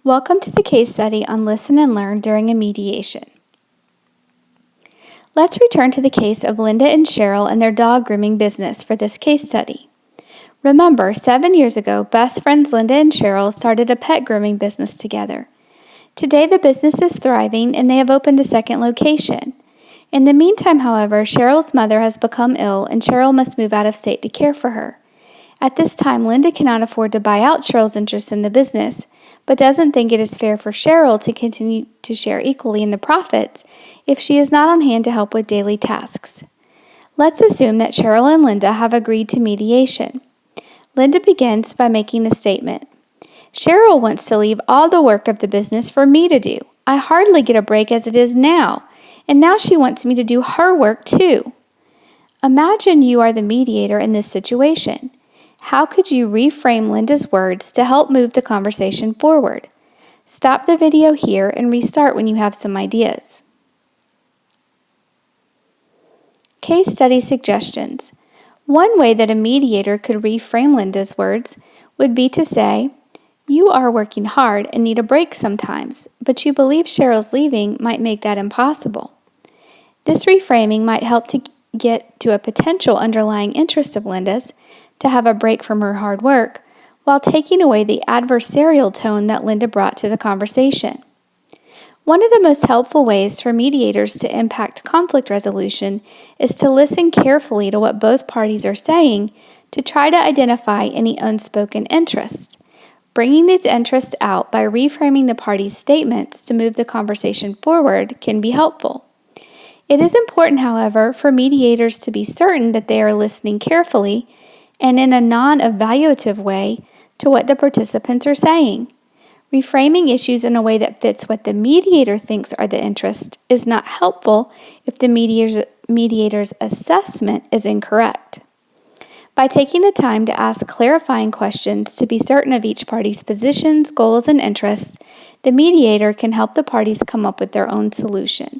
Welcome to the case study on Listen and Learn during a mediation. Let's return to the case of Linda and Cheryl and their dog grooming business for this case study. Remember, 7 years ago, best friends Linda and Cheryl started a pet grooming business together. Today, the business is thriving and they have opened a second location. In the meantime, however, Cheryl's mother has become ill and Cheryl must move out of state to care for her. At this time, Linda cannot afford to buy out Cheryl's interest in the business, but doesn't think it is fair for Cheryl to continue to share equally in the profits if she is not on hand to help with daily tasks. Let's assume that Cheryl and Linda have agreed to mediation. Linda begins by making the statement, "Cheryl wants to leave all the work of the business for me to do. I hardly get a break as it is now, and now she wants me to do her work too." Imagine you are the mediator in this situation. How could you reframe Linda's words to help move the conversation forward? Stop the video here and restart when you have some ideas. Case study suggestions. One way that a mediator could reframe Linda's words would be to say, "You are working hard and need a break sometimes, but you believe Cheryl's leaving might make that impossible." This reframing might help to get to a potential underlying interest of Linda's to have a break from her hard work, while taking away the adversarial tone that Linda brought to the conversation. One of the most helpful ways for mediators to impact conflict resolution is to listen carefully to what both parties are saying to try to identify any unspoken interests. Bringing these interests out by reframing the parties' statements to move the conversation forward can be helpful. It is important, however, for mediators to be certain that they are listening carefully and in a non-evaluative way to what the participants are saying. Reframing issues in a way that fits what the mediator thinks are the interests is not helpful if the mediator's assessment is incorrect. By taking the time to ask clarifying questions to be certain of each party's positions, goals, and interests, the mediator can help the parties come up with their own solution.